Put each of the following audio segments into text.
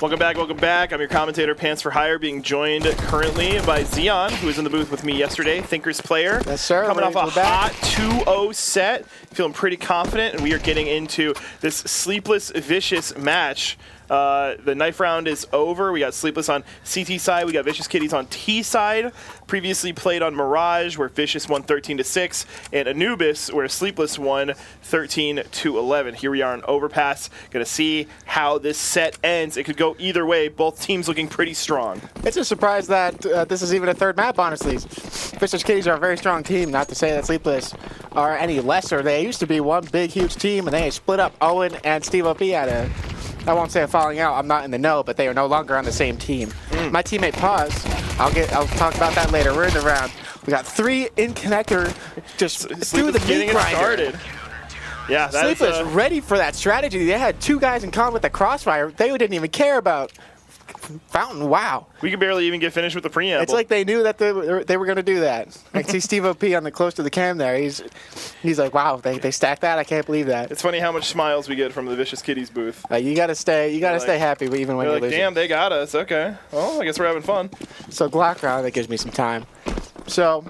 Welcome back, welcome back. I'm your commentator, Pants for Hire, being joined currently by Xeon, who was in the booth with me yesterday, Thinkers player. Yes, sir. Coming off a hot 2-0 set, feeling pretty confident, and we are getting into this Sleepless Vicious match. The knife round is over. We got Sleepless on CT side. We got Vicious Kitties on T side. Previously played on Mirage, where Vicious won 13-6, and Anubis, where Sleepless won 13-11. Here we are on Overpass. Gonna see how this set ends. It could go either way. Both teams looking pretty strong. It's a surprise that this is even a third map, honestly. Vicious Kitties are a very strong team. Not to say that Sleepless are any lesser. They used to be one big, huge team, and they split up. Owen and Steve OP had a, I won't say a falling out. I'm not in the know, but they are no longer on the same team. My teammate Pause. I'll talk about that later. We're in the round. We got 3 in connector, just through the meat grinder. Started. Yeah, that's Sleepless ready for that strategy. They had 2 guys in common with the crossfire. They didn't even care about Fountain. Wow. We could barely even get finished with the preamble. It's like they knew that they were going to do that. I see Steve OP on the close to the cam there. He's like, wow, they stacked that. I can't believe that. It's funny how much smiles we get from the Vicious Kitties booth. You got to stay happy even when you're like, losing. damn, they got us. Okay. Well, I guess we're having fun. So Glock round, that gives me some time. So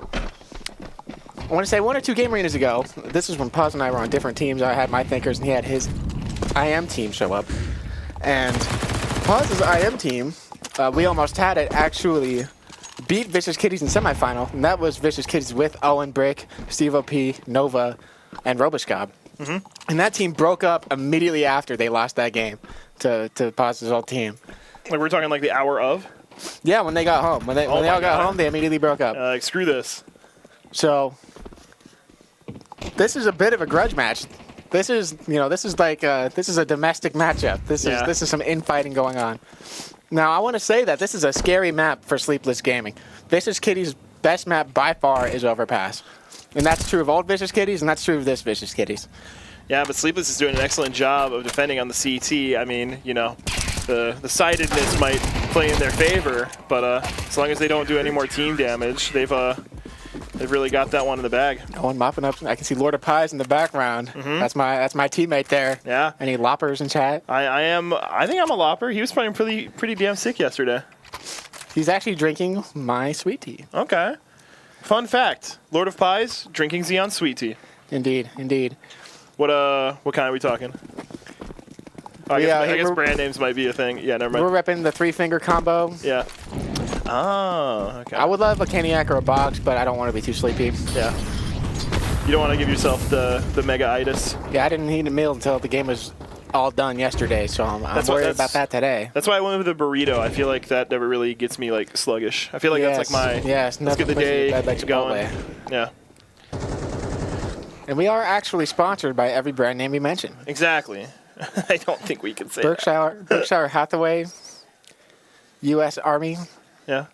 I want to say 1 or 2 game arenas ago, this is when Paz and I were on different teams. I had my Thinkers and he had his IM team show up. And Paz's IM team, we almost had it actually beat Vicious Kitties in semifinal, and that was Vicious Kitties with Owen, Brick, Steve OP, Nova, and Roboscob. And that team broke up immediately after they lost that game to Paz's old team. Like we're talking like the hour of? Yeah, when they got home. When they all got home, they immediately broke up. Like, screw this. So this is a bit of a grudge match. This is a domestic matchup. This is some infighting going on. Now, I want to say that this is a scary map for Sleepless Gaming. Vicious Kitties' best map by far is Overpass. And that's true of old Vicious Kitties, and that's true of this Vicious Kitties. Yeah, but Sleepless is doing an excellent job of defending on the CT. I mean, you know, the sidedness might play in their favor, but as long as they don't do any more team damage, they've really got that one in the bag. No one mopping up. I can see Lord of Pies in the background. That's my teammate there. Yeah. Any loppers in chat? I think I'm a lopper. He was playing pretty damn sick yesterday. He's actually drinking my sweet tea. Okay. Fun fact: Lord of Pies drinking Xeon sweet tea. Indeed, indeed. What kind are we talking? I guess brand names might be a thing. Yeah, never mind. We're repping the 3-finger combo. Yeah. Oh, okay. I would love a Caniac or a box, but I don't want to be too sleepy. Yeah. You don't want to give yourself the mega-itis. Yeah, I didn't eat a meal until the game was all done yesterday, so I'm worried about that today. That's why I went with the burrito. I feel like that never really gets me like sluggish. I feel like that's like my let's get the day going. Yeah. And we are actually sponsored by every brand name we mention. Exactly. I don't think we can say that. Berkshire Hathaway, U.S. Army. Yeah.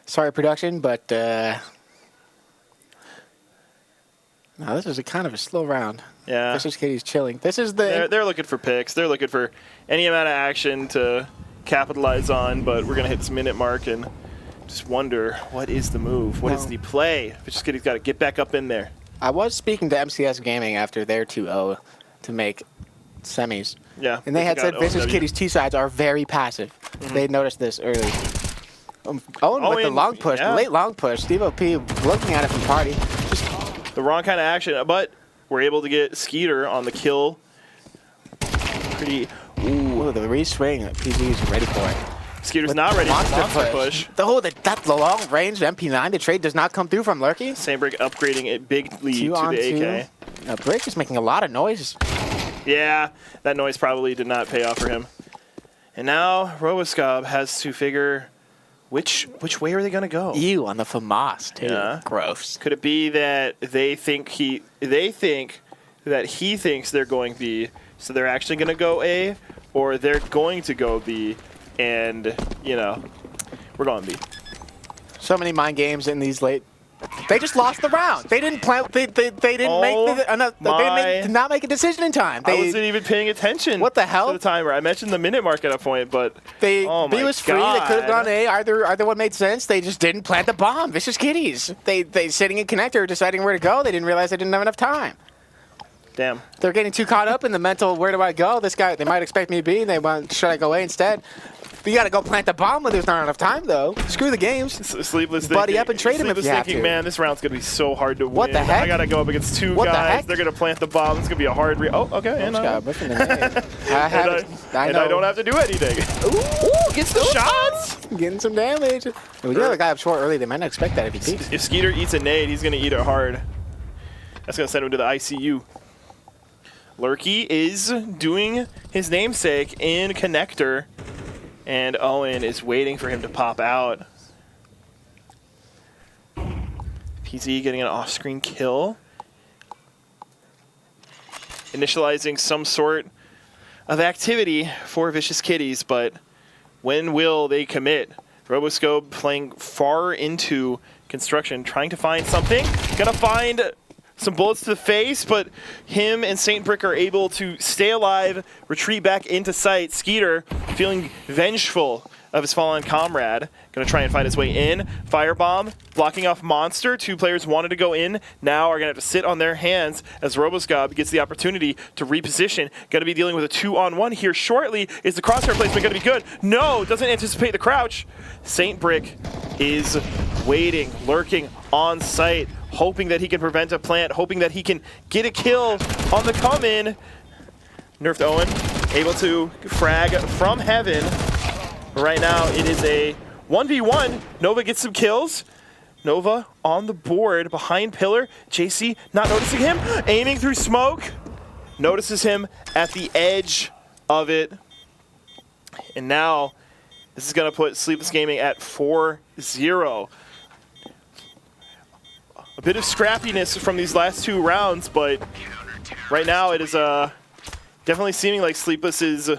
Sorry, production, but now this is a kind of a slow round. Yeah. Vicious Kitties chilling. This is the. They're looking for picks. They're looking for any amount of action to capitalize on, but we're gonna hit this minute mark and just wonder what is the move, what is the play. Vicious Kitties got to get back up in there. I was speaking to MCS Gaming after their 2-0 to make semis. Yeah. And they had said Vicious Kitties' T-sides are very passive. They noticed this early. Owen with the long push, the late long push. Steve OP looking at it from party. Just the wrong kind of action, but we're able to get Skeeter on the kill. Pretty. Ooh, the re-swing. PG's ready for it. Skeeter's not ready for monster push. That long range MP9, the trade does not come through from Lurky. Samebrick upgrading a big lead to the AK. Brick is making a lot of noise. Yeah, that noise probably did not pay off for him. And now Roboscob has to figure which way are they going to go? You on the FAMAS too. Yeah. Gross. Could it be that they think that he thinks they're going B, so they're actually going to go A, or they're going to go B, and you know, we're going B. So many mind games in these late. They just lost the round. They didn't plan. They did not make a decision in time. I wasn't even paying attention. What the hell? To the timer. I mentioned the minute mark at a point, but B was free. They could have gone A. Either one made sense. They just didn't plant the bomb. Vicious Kitties. They sitting in connector, deciding where to go. They didn't realize they didn't have enough time. Damn. They're getting too caught up in the mental, where do I go? This guy, they might expect me to be, and they want, should I go A instead? But you got to go plant the bomb when there's not enough time, though. Screw the games. Sleepless Buddy up and trade him if you have to. Man, this round's going to be so hard to win. What the heck? I got to go up against two What the guys. heck? They're going to plant the bomb. It's going to be a hard Oh, okay. And I don't have to do anything. Ooh, gets the shots. Getting some damage. We got the guy up short early. They might not expect that if he peeks. If Skeeter eats a nade, he's going to eat it hard. That's going to send him to the ICU. Lurky is doing his namesake in connector, and Owen is waiting for him to pop out. PZ getting an off-screen kill. Initializing some sort of activity for Vicious Kitties, but when will they commit? Roboscope playing far into construction, trying to find something. Gonna find some bullets to the face, but him and Saint Brick are able to stay alive, retreat back into sight. Skeeter feeling vengeful of his fallen comrade. Gonna try and find his way in. Firebomb blocking off Monster. Two players wanted to go in, now are gonna have to sit on their hands as Roboscob gets the opportunity to reposition. Gonna be dealing with a 2-on-1 here shortly. Is the crosshair placement gonna be good? No, doesn't anticipate the crouch. Saint Brick is waiting, lurking on site, hoping that he can prevent a plant, hoping that he can get a kill on the come-in. Nerfed Owen, able to frag from heaven. Right now, it is a 1v1. Nova gets some kills. Nova on the board behind Pillar. JC not noticing him, aiming through smoke. Notices him at the edge of it. And now, this is going to put Sleepless Gaming at 4-0. A bit of scrappiness from these last two rounds, but right now it is definitely seeming like Sleepless is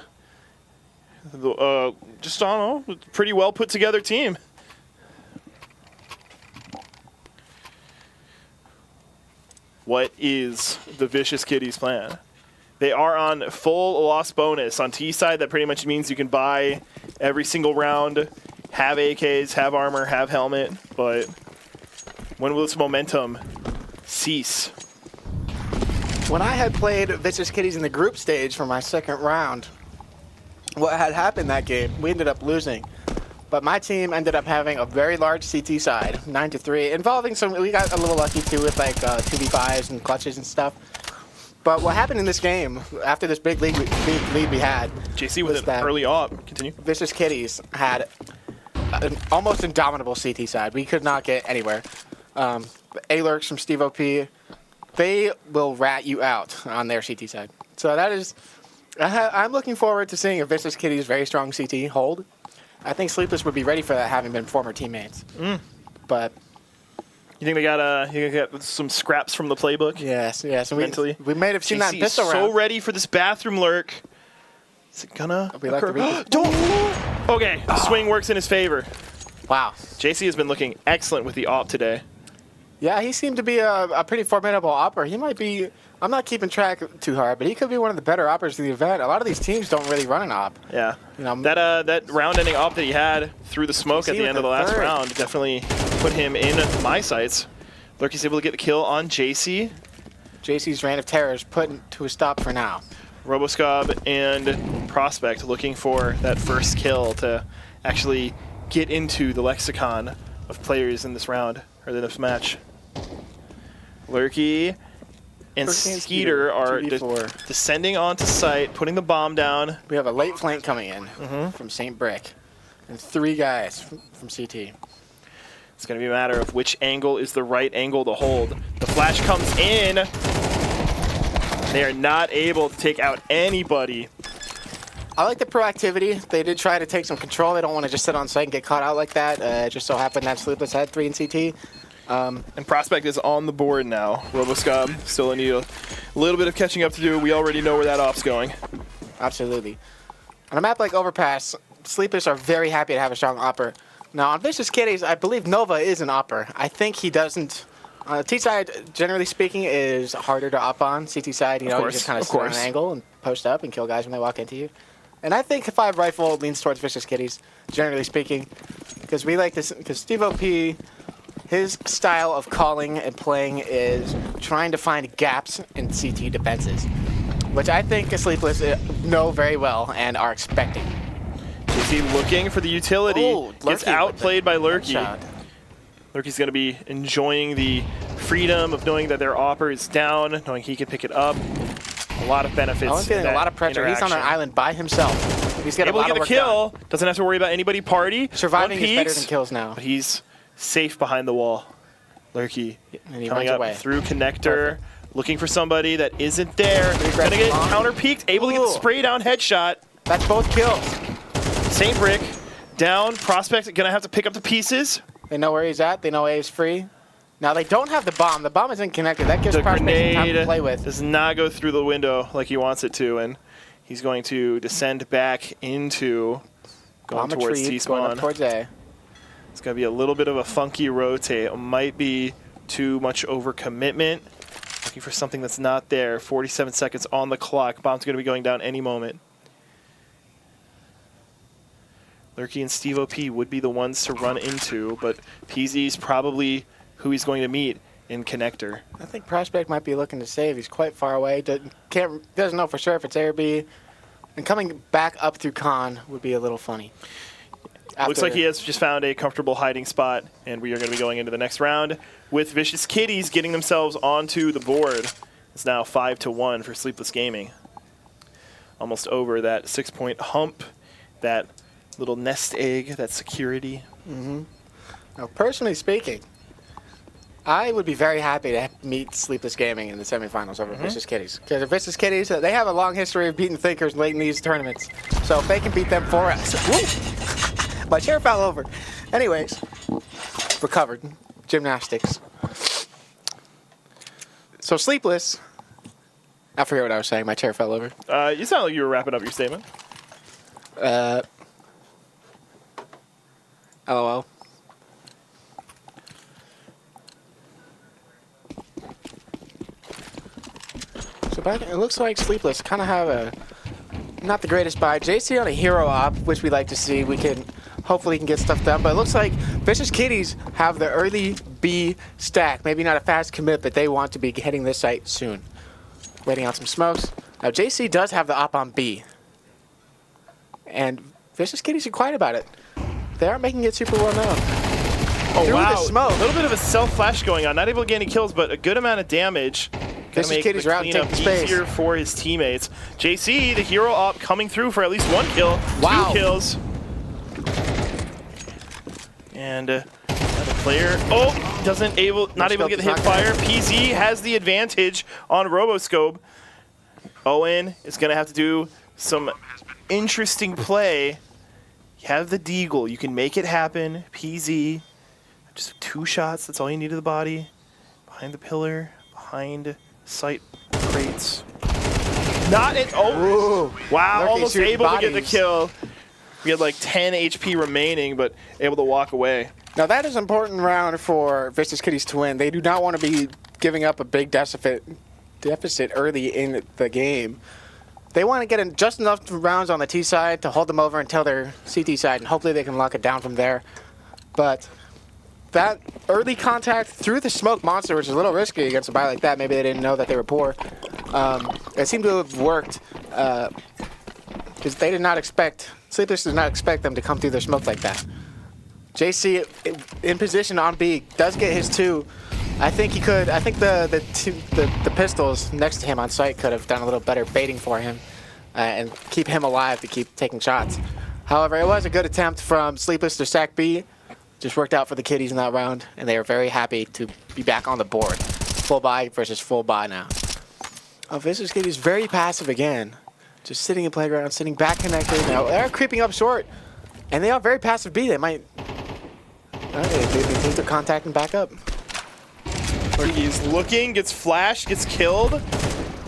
just, I don't know, pretty well put together team. What is the Vicious Kitties plan? They are on full loss bonus. On T side, that pretty much means you can buy every single round, have AKs, have armor, have helmet, but when will this momentum cease? When I had played Vicious Kitties in the group stage for my second round, what had happened that game, we ended up losing. But my team ended up having a very large CT side, 9-3, involving some, we got a little lucky too with like 2v5s and clutches and stuff. But what happened in this game, after this big lead we had, JC with an early op. Continue. Vicious Kitties had an almost indomitable CT side. We could not get anywhere. A-Lurks from Steve OP, they will rat you out on their CT side. So that is, I'm looking forward to seeing a Vicious Kitties very strong CT hold. I think Sleepless would be ready for that, having been former teammates. But you think they got some scraps from the playbook? Yes. And mentally, we may have seen that in pistol round. So ready for this bathroom lurk. Is it gonna occur? Don't. Okay, swing works in his favor. Wow. JC has been looking excellent with the op today. Yeah, he seemed to be a pretty formidable opper. He might be, I'm not keeping track too hard, but he could be one of the better oppers of the event. A lot of these teams don't really run an op. Yeah. You know, that round-ending op that he had through the smoke at the end of the last round definitely put him in my sights. Lurky's able to get the kill on JC. JC's reign of terror is put to a stop for now. Roboscob and Prospect looking for that first kill to actually get into the lexicon of players in this round, or in this match. Lurky and Skeeter are descending onto site, putting the bomb down. We have a late flank coming in from Saint Brick, and 3 guys from CT. It's going to be a matter of which angle is the right angle to hold. The flash comes in. They are not able to take out anybody. I like the proactivity. They did try to take some control. They don't want to just sit on site and get caught out like that. It just so happened that Sleepless had 3 in CT. And Prospect is on the board now. Roboscob still need a little bit of catching up to do. We already know where that off's going. Absolutely. On a map like Overpass, Sleepless are very happy to have a strong opper. Now on Vicious Kitties, I believe Nova is an opper. I think he doesn't. T side, generally speaking, is harder to op on. CT side, you know, you just kind of sit on an angle and post up and kill guys when they walk into you. And I think 5 rifle leans towards Vicious Kitties, generally speaking, because we like this. Because Steve OP, his style of calling and playing is trying to find gaps in CT defenses, which I think Sleepless know very well and are expecting. JC looking for the utility. Oh, Gets Lurky outplayed by Lurky. Shot. Lurky's going to be enjoying the freedom of knowing that their opper is down, knowing he can pick it up. A lot of benefits. I'm feeling a lot of pressure. He's on an island by himself. He's got able a lot to get of the work kill. done. Doesn't have to worry about anybody party. Surviving One is better peeks, than kills now. but he's safe behind the wall. Lurky And he coming runs up away. through connector, Perfect. looking for somebody that isn't there. Pretty Gonna get aggressive. counter peeked, able to get the Ooh. spray down headshot. That's both kills. Saint Brick down. Prospect gonna have to pick up the pieces. They know where he's at. They know A is free. Now they don't have the bomb. The bomb isn't connected. That gives The Prospect some time to grenade play with. does not go through the window like he wants it to, and he's going to descend back into going Bomb towards retrieved, going up T-spawn. towards A. It's going to be a little bit of a funky rotate. It might be too much overcommitment. Looking for something that's not there. 47 seconds on the clock. Bomb's going to be going down any moment. Lurky and Steve OP would be the ones to run into, but PZ's probably who he's going to meet in connector. I think Prospect might be looking to save. He's quite far away. Doesn't know for sure if it's A or B. And coming back up through Con would be a little funny. Looks like he has just found a comfortable hiding spot, and we are going to be going into the next round with Vicious Kitties getting themselves onto the board. It's now 5-1 for Sleepless Gaming. Almost over that 6-point hump, that little nest egg, that security. Now, personally speaking, I would be very happy to meet Sleepless Gaming in the semifinals over Vicious Kitties. Because Vicious Kitties, they have a long history of beating Thinkers late in these tournaments. So if they can beat them for us. Woo! My chair fell over. Anyways, recovered. Gymnastics. So Sleepless. I forget what I was saying. My chair fell over. You sound like you were wrapping up your statement. LOL. So back, it looks like Sleepless kind of have a not the greatest buy. JC on a hero op, which we like to see. We can hopefully can get stuff done. But it looks like Vicious Kitties have the early B stack. Maybe not a fast commit, but they want to be hitting this site soon. Waiting on some smokes. Now JC does have the op on B, and Vicious Kitties are quiet about it. They aren't making it super well known. Oh, Through wow. the smoke. A little bit of a self-flash going on. Not able to get any kills, but a good amount of damage. Gonna Vicious make Kitties the are out and cleanup taking space. easier for his teammates. JC, the hero op, coming through for at least one kill. Wow. 2 kills. And another player. Oh, not able to get the hip fire. PZ has the advantage on Roboscope. Owen is going to have to do some interesting play. You have the Deagle. You can make it happen. PZ. Just 2 shots. That's all you need to the body. Behind the pillar. Behind sight crates. Not it. Oh, Ooh. wow. Lurky Almost shooting able to get the bodies. kill. We had like 10 HP remaining, but able to walk away. Now that is an important round for Vicious Kitties to win. They do not want to be giving up a big deficit early in the game. They want to get in just enough rounds on the T side to hold them over until their CT side, and hopefully they can lock it down from there. But that early contact through the smoke monster, which is a little risky against a buy like that, maybe they didn't know that they were poor. It seemed to have worked because they did not expect, Sleepless did not expect them to come through their smoke like that. JC in position on B does get his 2. I think he could. I think the pistols next to him on site could have done a little better baiting for him and keep him alive to keep taking shots. However, it was a good attempt from Sleepless to sack B. Just worked out for the Kitties in that round, and they are very happy to be back on the board. Full buy versus full buy now. Vicious Kitties very passive again. Just sitting in playground, sitting back connected. Now they're creeping up short, and they are very passive B. They might. They think they're contacting back up. He's looking, gets flashed, gets killed.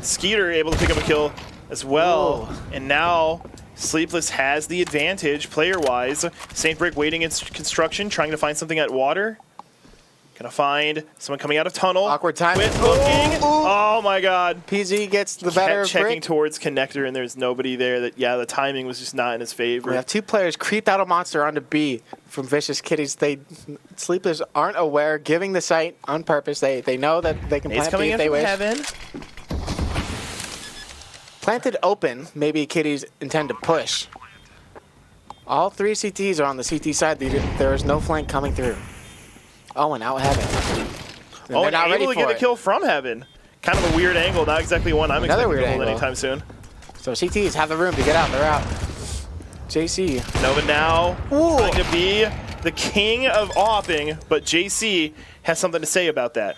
Skeeter able to pick up a kill as well. Whoa. And now Sleepless has the advantage player-wise. Saint Brick waiting in construction, trying to find something at water. Gonna find someone coming out of tunnel. Awkward time. Looking. Oh my god. PZ gets the better Kept of checking Brick. towards connector, and there's nobody there. That the timing was just not in his favor. We have 2 players creeped out of Monster onto B from Vicious Kitties. Sleepless aren't aware, giving the site on purpose. They know that they can He's plant coming B in if they from wish. heaven. Planted open, maybe Kitties intend to push. All 3 CTs are on the CT side. There is no flank coming through. Owen out heaven. And Oh, they're not and able ready to get for a it. kill from heaven. Kind of a weird angle, not exactly one I'm Another expecting weird to hold angle. anytime soon. So CTs have the room to get out. They're out. JC. Nova now Ooh. trying to be the king of opping, but JC has something to say about that.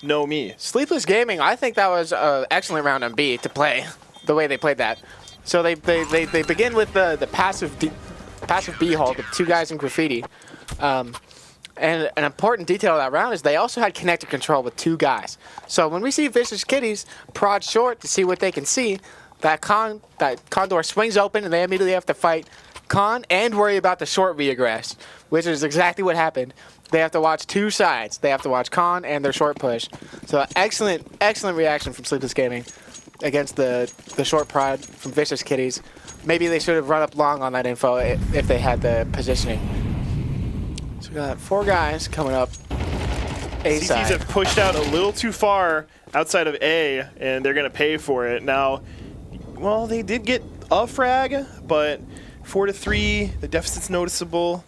No me. Sleepless Gaming, I think that was an excellent round on B to play, the way they played that. So they begin with the passive B hold with 2 guys in graffiti. And an important detail of that round is they also had connected control with 2 guys. So when we see Vicious Kitties prod short to see what they can see, that condor swings open and they immediately have to fight con and worry about the short regress, which is exactly what happened. They have to watch 2 sides. They have to watch con and their short push. So excellent reaction from Sleepless Gaming against the short prod from Vicious Kitties. Maybe they should have run up long on that info if they had the positioning. So we got 4 guys coming up A CTs side. have pushed out a little too far outside of A, and they're going to pay for it. Now, well, they did get a frag, but 4-3, the deficit's noticeable.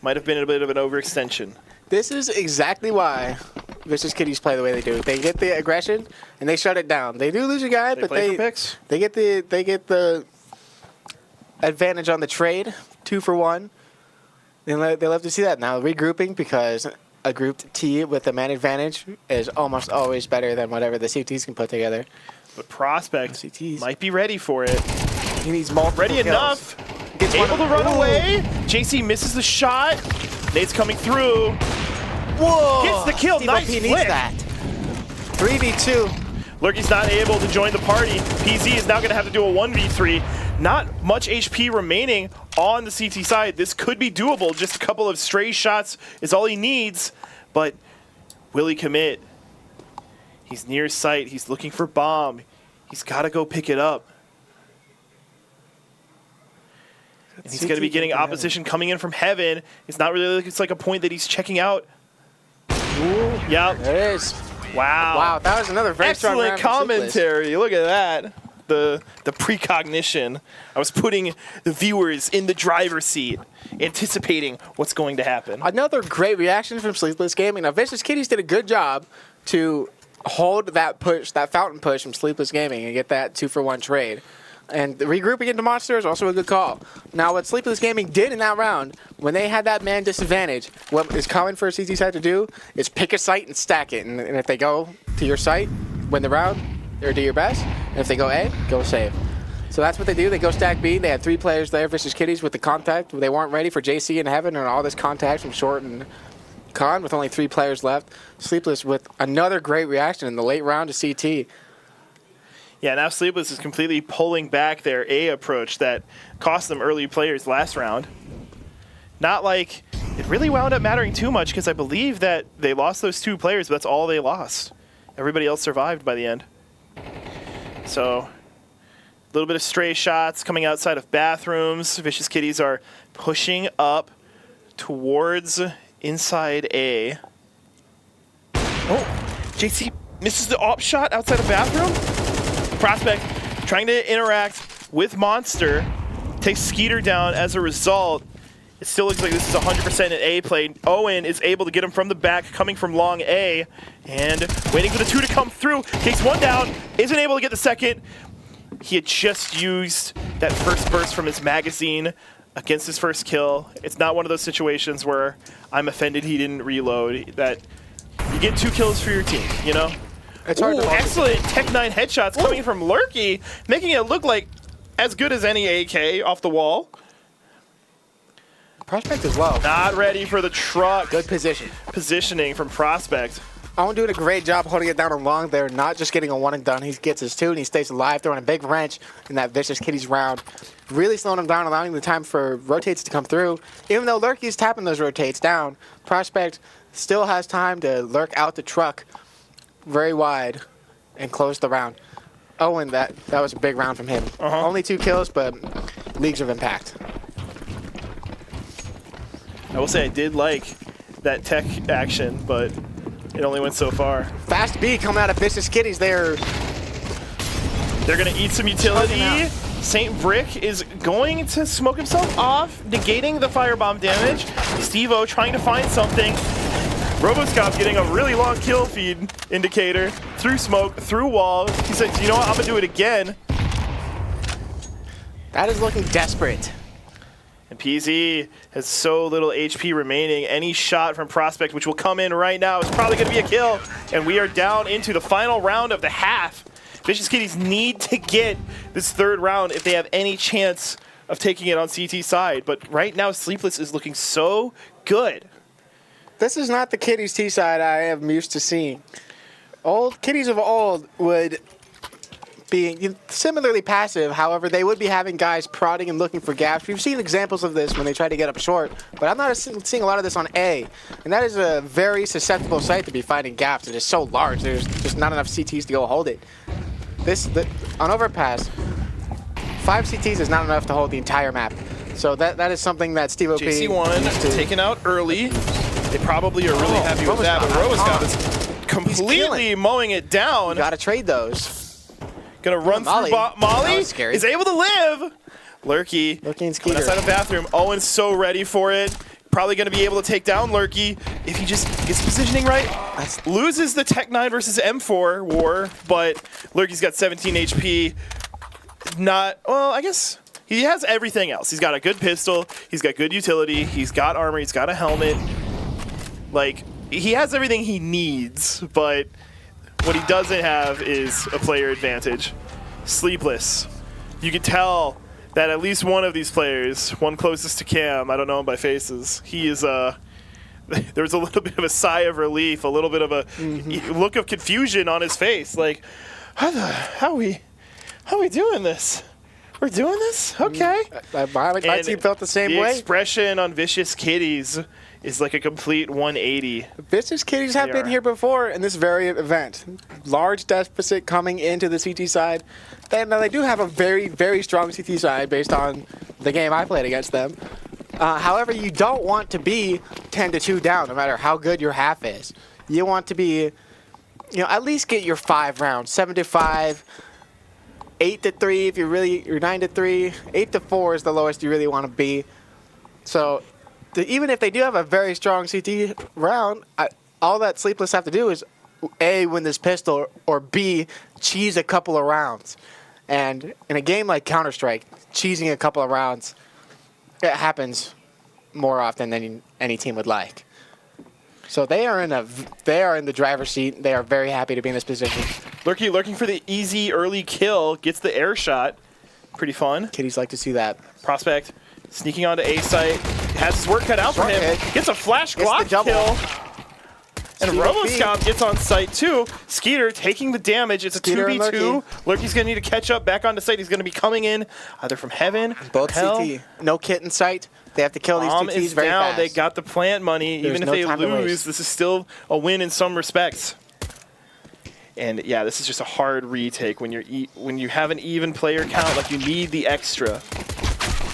Might have been a bit of an overextension. This is exactly why Vicious Kitties play the way they do. They get the aggression and they shut it down. They do lose a guy, but play for picks. they get the advantage on the trade, 2 for 1. They love to see that. Now regrouping, because a grouped T with a man advantage is almost always better than whatever the CTs can put together. But Prospect CTs. might be ready for it. He needs multiple Ready kills. enough. Gets Able to run Ooh. away. JC misses the shot. Nate's coming through. Whoa! Gets the kill. Nice He needs flick. that. 3v2. Lurky's not able to join the party. PZ is now going to have to do a 1v3. Not much HP remaining on the CT side. This could be doable. Just a couple of stray shots is all he needs. But will he commit? He's near sight. He's looking for bomb. He's got to go pick it up. And he's going to be getting opposition coming in from heaven. It's not really like it's like a point that he's checking out. Ooh. Yep. There it is. Wow. Wow, that was another very strong Excellent round for Sleepless. commentary. Look at that. The precognition. I was putting the viewers in the driver's seat, anticipating what's going to happen. Another great reaction from Sleepless Gaming. Now, Vicious Kitties did a good job to hold that push, that fountain push from Sleepless Gaming and get that 2-for-1 trade. And regrouping into Monster is also a good call. Now, what Sleepless Gaming did in that round, when they had that man disadvantage, what is common for a CT side to do is pick a site and stack it. And if they go to your site, win the round, or do your best. And if they go A, go save. So that's what they do. They go stack B. They had 3 players there, Vicious Kitties, with the contact. They weren't ready for JC in heaven and all this contact from short and con with only 3 players left. Sleepless with another great reaction in the late round to CT. Yeah, now Sleepless is completely pulling back their A approach that cost them early players last round. Not like it really wound up mattering too much, because I believe that they lost those 2 players, but that's all they lost. Everybody else survived by the end. So a little bit of stray shots coming outside of bathrooms. Vicious Kitties are pushing up towards inside A. Oh, JC misses the op shot outside of bathroom. Prospect trying to interact with Monster. Takes Skeeter down as a result. It still looks like this is 100% an A play. Owen is able to get him from the back, coming from long A, and waiting for the 2 to come through. Takes 1 down, isn't able to get the second. He had just used that first burst from his magazine against his first kill. It's not one of those situations where I'm offended he didn't reload. That you get 2 kills for your team, you know? It's hard to Excellent Tech 9 headshots coming from Lurky, making it look like as good as any AK off the wall. Prospect as well. Not ready for the truck. Good position. Positioning from Prospect. Owen doing a great job holding it down on long there, not just getting a one and done. He gets his 2 and he stays alive, throwing a big wrench in that Vicious Kitties round. Really slowing him down, allowing the time for rotates to come through. Even though Lurky's tapping those rotates down, Prospect still has time to lurk out the truck very wide and close the round. Owen, that was a big round from him. Only 2 kills, but leagues of impact. I will say I did like that tech action, but it only went so far. Fast B coming out of Vicious Kitties there. They're going to eat some utility. St. Brick is going to smoke himself off, negating the firebomb damage. Steve-O trying to find something. Roboscop getting a really long kill feed indicator through smoke, through wall. He said, you know what, I'm going to do it again. That is looking desperate. And PZ has so little HP remaining. Any shot from Prospect, which will come in right now, is probably going to be a kill. And we are down into the final round of the half. Vicious Kitties need to get this 3rd round if they have any chance of taking it on CT side. But right now, Sleepless is looking so good. This is not the Kitties T side I am used to seeing. Old Kitties of old would be similarly passive. However, they would be having guys prodding and looking for gaps. We've seen examples of this when they try to get up short, but I'm not seeing a lot of this on A. And that is a very susceptible site to be finding gaps. It is so large. There's just not enough CTs to go hold it. On overpass, 5 CTs is not enough to hold the entire map. So that is something that Steve OP JC1 taken out early. They probably are really happy with that, but Roboscop is completely mowing it down. You gotta trade those. Gonna run through Molly. Is able to live. Lurky and Skeeter outside the bathroom. Owen's so ready for it. Probably gonna be able to take down Lurky if he just gets positioning right. Loses the Tech 9 versus M4 war, but Lurky's got 17 HP. Well, I guess he has everything else. He's got a good pistol. He's got good utility. He's got armor. He's got a helmet. Like, he has everything he needs, but what he doesn't have is a player advantage. Sleepless. You can tell that at least one of these players, one closest to Cam, I don't know him by faces, he is, there was a little bit of a sigh of relief, a little bit of a look of confusion on his face. Like, how are we doing this? We're doing this? Okay. My team felt the same way. The expression on Vicious Kitties is like a complete 180. Vicious Kitties have been here before in this very event. Large deficit coming into the CT side. Now they do have a very, very strong CT side based on the game I played against them. However, you don't want to be 10-2 down, no matter how good your half is. You want to be, at least get your 5 rounds, 7-5. 8-3 if you're 9-3. 8-4 is the lowest you really want to be. So even if they do have a very strong CT round, all that Sleepless have to do is A, win this pistol, or B, cheese a couple of rounds. And in a game like Counter-Strike, cheesing a couple of rounds, it happens more often than any team would like. So they are in the driver's seat. They are very happy to be in this position. Lurky lurking for the easy early kill, gets the air shot. Pretty fun. Kitties like to see that. Prospect sneaking onto A site, has his work cut out for him. Gets a flash Glock kill. And Roboscop gets on site too. Skeeter taking the damage. It's a 2v2. Lurky's going to need to catch up back onto site. He's going to be coming in either from heaven, both hell. CT. No kit in sight. They have to kill these CTs very fast. They got the plant money. Even if they lose, this is still a win in some respects. And yeah, this is just a hard retake when you have an even player count. Like, you need the extra.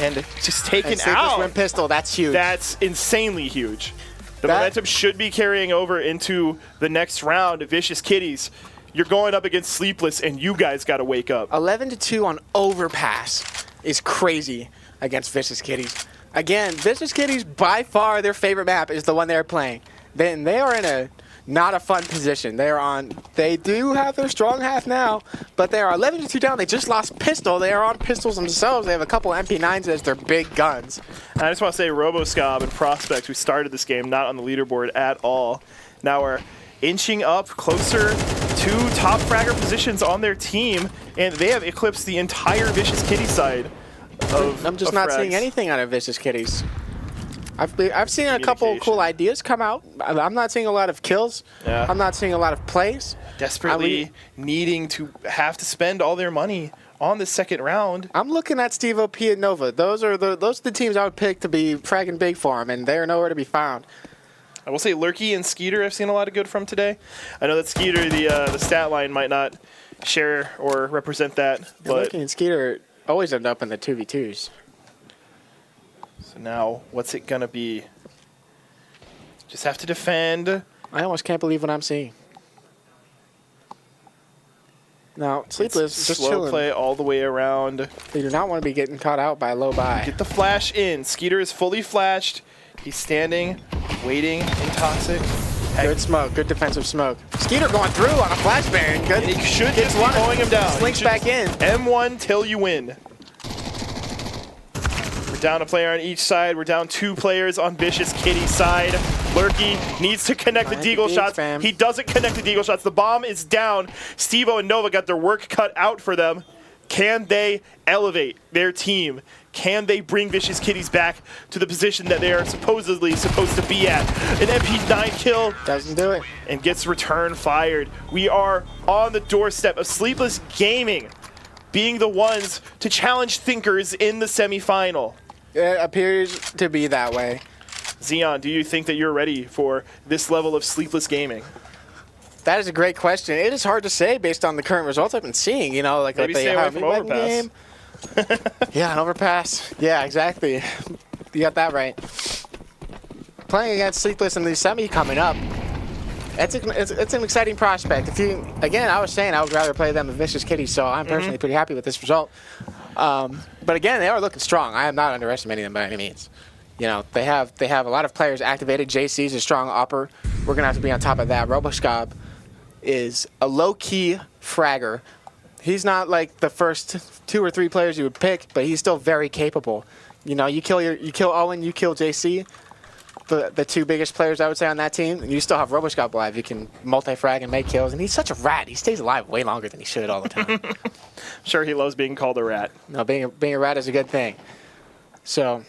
And just taken out. Win pistol. That's huge. That's insanely huge. The momentum should be carrying over into the next round of Vicious Kitties. You're going up against Sleepless, and you guys got to wake up. 11-2 on overpass is crazy against Vicious Kitties. Again, Vicious Kitties, by far their favorite map is the one they're playing. Then they are in a not a fun position. They do have their strong half now, but they are 11-2 down. They just lost pistol. They are on pistols themselves. They have a couple MP9s as their big guns. And I just want to say Roboscob and Prospect, who started this game not on the leaderboard at all, now are inching up closer to top fragger positions on their team, and they have eclipsed the entire Vicious Kitty side. I'm just not seeing anything out of Vicious Kitties. I've seen a couple cool ideas come out. I'm not seeing a lot of kills. Yeah. I'm not seeing a lot of plays. Desperately needing to have to spend all their money on the second round. I'm looking at Steve OP and Nova. Those are the teams I would pick to be fragging big for him, and they're nowhere to be found. I will say Lurky and Skeeter I've seen a lot of good from today. I know that Skeeter, the stat line might not share or represent that. But Lurky and Skeeter always end up in the 2v2s. So now, what's it going to be? Just have to defend. I almost can't believe what I'm seeing. Now, Sleepless just slow chilling. play all the way around. They do not want to be getting caught out by a low buy. Get the flash in. Skeeter is fully flashed. He's standing, waiting in Toxic. Good smoke. Good defensive smoke. Skeeter going through on a flashbang. Good. And he should just be mowing him down. Slinks back in. M1 till you win. We're down a player on each side. We're down 2 players on Vicious Kitty's side. Lurky needs to connect the deagle shots. He doesn't connect the deagle shots. The bomb is down. Steve-O and Nova got their work cut out for them. Can they elevate their team? Can they bring Vicious Kitties back to the position that they are supposedly supposed to be at? An MP9 kill. Doesn't do it. And gets return fired. We are on the doorstep of Sleepless Gaming being the ones to challenge Thinkers in the semifinal. It appears to be that way. Xeon, do you think that you're ready for this level of Sleepless Gaming? That is a great question. It is hard to say based on the current results I've been seeing. You know, like maybe they stay away have from a overpass. game. Yeah, an overpass. Yeah, exactly. You got that right. Playing against Sleepless in the semi coming up. It's an exciting prospect. Again, I was saying I would rather play them than Vicious Kitties, so I'm personally pretty happy with this result. But again, they are looking strong. I am not underestimating them by any means. You know, they have a lot of players activated. JC's a strong upper. We're gonna have to be on top of that. Roboscob is a low-key fragger. He's not like the first 2 or 3 players you would pick, but he's still very capable. You know, you kill Owen, you kill JC, the 2 biggest players I would say on that team, and you still have Roboscob alive. You can multi-frag and make kills, and he's such a rat. He stays alive way longer than he should all the time. I'm sure he loves being called a rat. No, being a rat is a good thing. So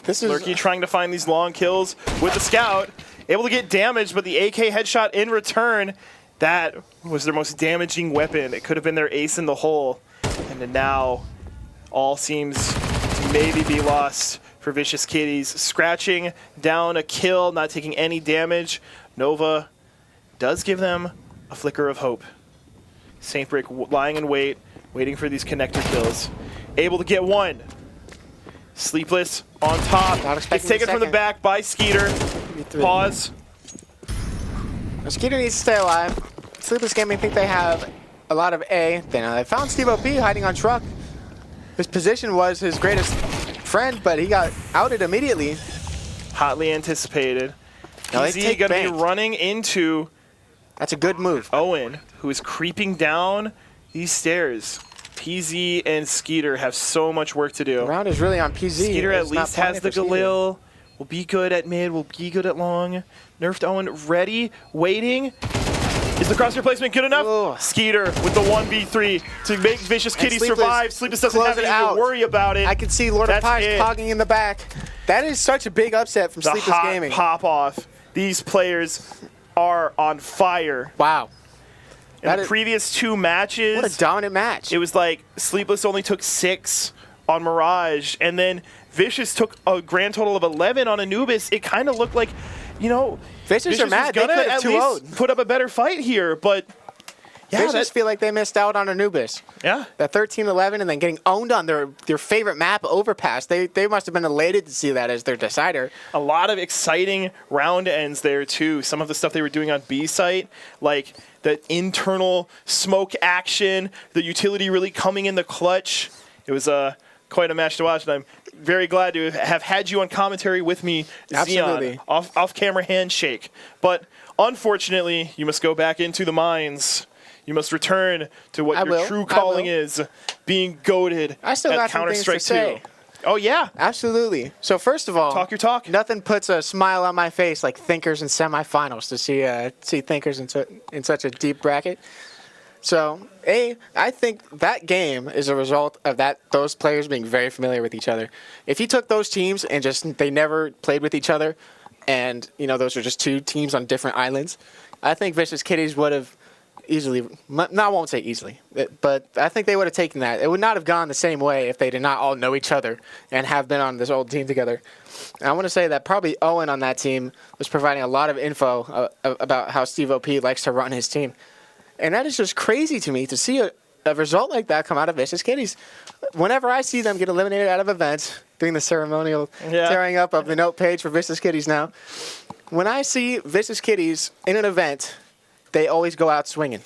this is Lurky trying to find these long kills with the scout. Able to get damage, but the AK headshot in return, that was their most damaging weapon. It could have been their ace in the hole. And then now all seems to maybe be lost for Vicious Kitties. Scratching down a kill, not taking any damage. Nova does give them a flicker of hope. Saint Brick lying in wait, waiting for these connector kills. Able to get one. Sleepless on top. It's taken from the back by Skeeter. Pause. Skeeter needs to stay alive. Sleepless Gaming think they have a lot of A. They found Steve OP hiding on truck. His position was his greatest friend, but he got outed immediately. Hotly anticipated. Now He's going to be running into That's a good move. Owen, who is creeping down these stairs. PZ and Skeeter have so much work to do. The round is really on PZ. Skeeter at least has the Galil. Will be good at mid, will be good at long. Nerfed Owen ready, waiting. Is the crosshair placement good enough? Ugh. Skeeter with the 1v3 to make Vicious Kitty survive. Sleepless doesn't have to even worry about it. I can see Lord of Pies pogging in the back. That is such a big upset from Sleepless Gaming. The hot pop-off. These players are on fire. Wow. In the previous 2 matches, what a dominant match. It was like Sleepless only took 6 on Mirage, and then Vicious took a grand total of 11 on Anubis. It kind of looked like, you know, Vicious are mad. They could have at least put up a better fight here, but yeah, Vicious feel like they missed out on Anubis. Yeah. That 13-11 and then getting owned on their favorite map, Overpass. They must have been elated to see that as their decider. A lot of exciting round ends there, too. Some of the stuff they were doing on B site, like the internal smoke action, the utility really coming in the clutch. It was quite a match to watch, and I'm very glad to have had you on commentary with me, Absolutely. Xeon, off-camera handshake. But unfortunately, you must go back into the mines. You must return to what your true calling is, being goated at Counter-Strike 2. Oh, yeah. Absolutely. So first of all, talk your talk. Nothing puts a smile on my face like Thinkers in semifinals to see Thinkers in such a deep bracket. So, I think that game is a result of those players being very familiar with each other. If you took those teams and they never played with each other, and those are just two teams on different islands, I think Vicious Kitties would have easily. No, I won't say easily, but I think they would have taken that. It would not have gone the same way if they did not all know each other and have been on this old team together. And I want to say that probably Owen on that team was providing a lot of info about how Steve OP likes to run his team. And that is just crazy to me to see a result like that come out of Vicious Kitties. Whenever I see them get eliminated out of events, doing the ceremonial tearing up of the note page for Vicious Kitties now, when I see Vicious Kitties in an event, they always go out swinging.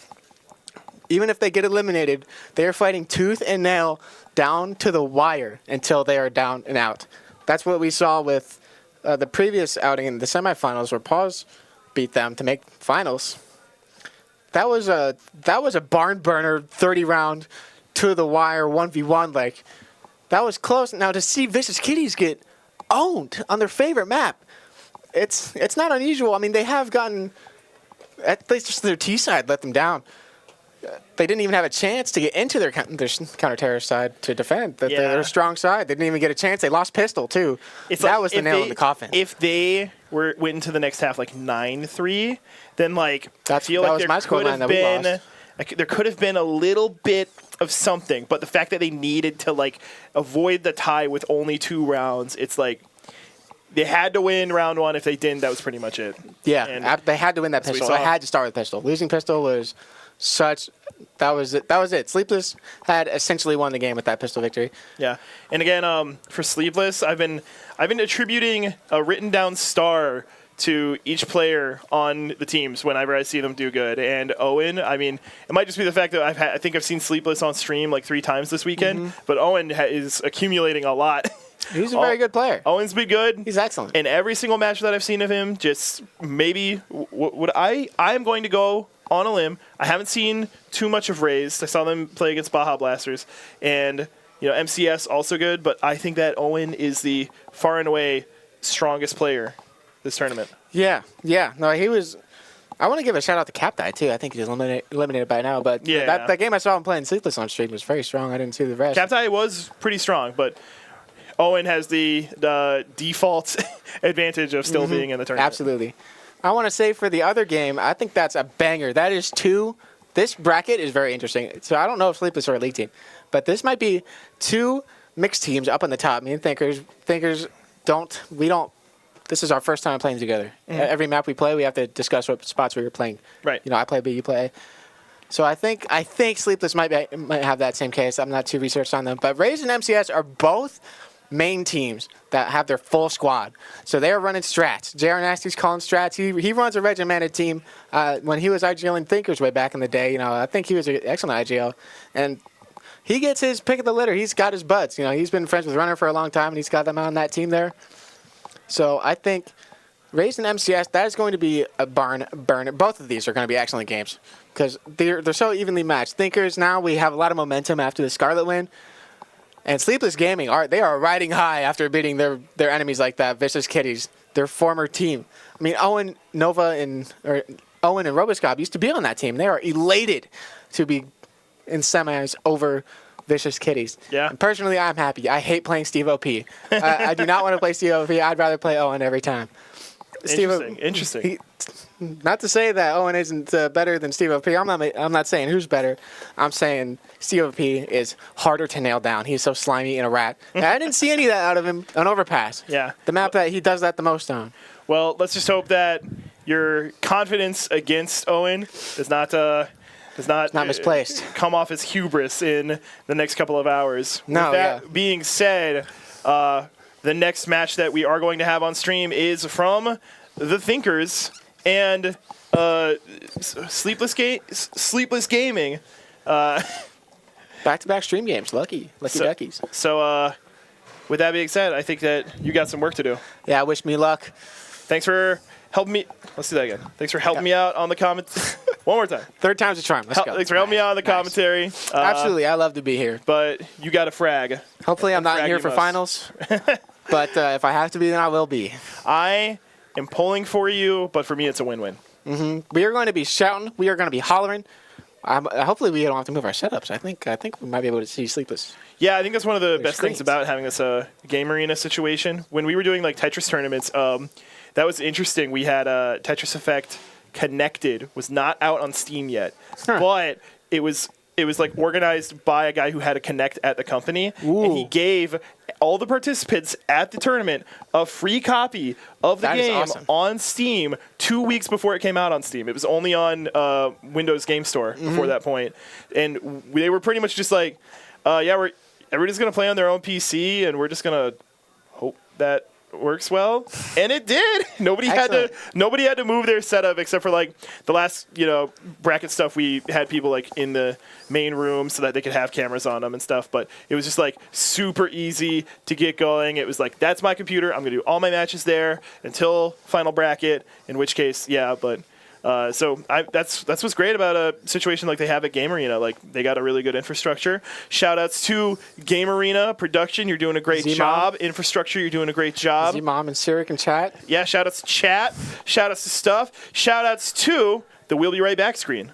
Even if they get eliminated, they are fighting tooth and nail down to the wire until they are down and out. That's what we saw with the previous outing in the semifinals where Paws beat them to make finals. That was a barn burner, 30-round, to the wire 1v1. Like, that was close. Now to see Vicious Kitties get owned on their favorite map, it's not unusual. I mean, they have gotten, at least just their T side let them down. They didn't even have a chance to get into their counter-terrorist side to defend. Their strong side. They didn't even get a chance. They lost pistol, too. That was the nail in the coffin. If they went into the next half like 9-3, then I feel like there could have been a little bit of something. But the fact that they needed to avoid the tie with only 2 rounds, it's like they had to win round 1. If they didn't, that was pretty much it. Yeah, they had to win that pistol. They had to start with pistol. Losing pistol was... that was it. Sleepless had essentially won the game with that pistol victory. Yeah, and again, for Sleepless, I've been attributing a written down star to each player on the teams whenever I see them do good. And Owen, I mean, it might just be the fact that I think I've seen Sleepless on stream 3 times this weekend, but Owen is accumulating a lot. He's a very good player. Owen's been good. He's excellent. In every single match that I've seen of him, just maybe I am going to go on a limb. I haven't seen too much of Raised. I saw them play against Baja Blasters, and MCS also good. But I think that Owen is the far and away strongest player this tournament. Yeah. No, he was. I want to give a shout out to Captai too. I think he's eliminated by now. But that game I saw him playing Sleepless on stream was very strong. I didn't see the rest. Captai was pretty strong, but Owen has the default advantage of still being in the tournament. Absolutely. I want to say for the other game, I think that's a banger. That is 2. This bracket is very interesting. So I don't know if Sleepless are a league team, but this might be 2 mixed teams up on the top. Me and Thinkers don't. This is our first time playing together. Every map we play, we have to discuss what spots we were playing. Right. I play B, you play A. So I think Sleepless might have that same case. I'm not too researched on them, but Raze and MCS are both main teams that have their full squad. So they are running strats. JR Nasty's calling strats. He runs a regimented team. When he was IGLing Thinkers way back in the day, I think he was an excellent IGL. And he gets his pick of the litter. He's got his butts. He's been friends with Runner for a long time, and he's got them on that team there. So I think Raised and MCS, that is going to be a barn burner. Both of these are going to be excellent games because they're so evenly matched. Thinkers, now we have a lot of momentum after the Scarlet win. And Sleepless Gaming, they are riding high after beating their enemies like that, Vicious Kitties, their former team. I mean, Owen and Roboscop used to be on that team. They are elated to be in semis over Vicious Kitties. Yeah. And personally, I'm happy. I hate playing Steve OP. I do not want to play Steve OP. I'd rather play Owen every time. Interesting. Not to say that Owen isn't better than Steve OP. I'm not saying who's better. I'm saying Steve OP is harder to nail down. He's so slimy and a rat. And I didn't see any of that out of him on Overpass. Yeah. The map that he does that the most on. Well, let's just hope that your confidence against Owen does not misplaced. Come off as hubris in the next couple of hours. No, With that being said, the next match that we are going to have on stream is from the Thinkers and Sleepless Gaming. Back-to-back stream games. Lucky duckies. So, with that being said, I think that you got some work to do. Yeah, wish me luck. Thanks for helping me. Let's do that again. Thanks for helping me out on the comment. One more time. Third time's a charm. Let's go. Thanks for helping me out on the commentary. Absolutely. I love to be here. But you got a frag. Hopefully I'm not here for finals. But if I have to be, then I will be. I am pulling for you, but for me it's a win-win. We are going to be shouting. We are going to be hollering. Hopefully we don't have to move our setups. I think we might be able to see Sleepless. Yeah, I think that's one of the best screens. things about having this game arena situation. When we were doing like Tetris tournaments, that was interesting. We had Tetris Effect Connected was not out on Steam yet, but it was like organized by a guy who had a Connect at the company, and he gave all the participants at the tournament a free copy of the game on Steam 2 weeks before it came out on Steam. It was only on Windows Game Store before that point, and they were pretty much just like, everybody's gonna play on their own PC, and we're just gonna hope that works well, and it did. Nobody had to move their setup except for like the last bracket stuff. We had people like in the main room so that they could have cameras on them and stuff, but it was just like super easy to get going. It was like, that's my computer, I'm gonna do all my matches there until final bracket, in which case but that's what's great about a situation like they have at Game Arena. Like, they got a really good infrastructure. Shout outs to Game Arena production. You're doing a great job. Infrastructure, you're doing a great job. Z-Mom and Sirik in chat. Yeah, shout outs to chat. Shout outs to stuff. Shout outs to the We'll Be Right Back screen.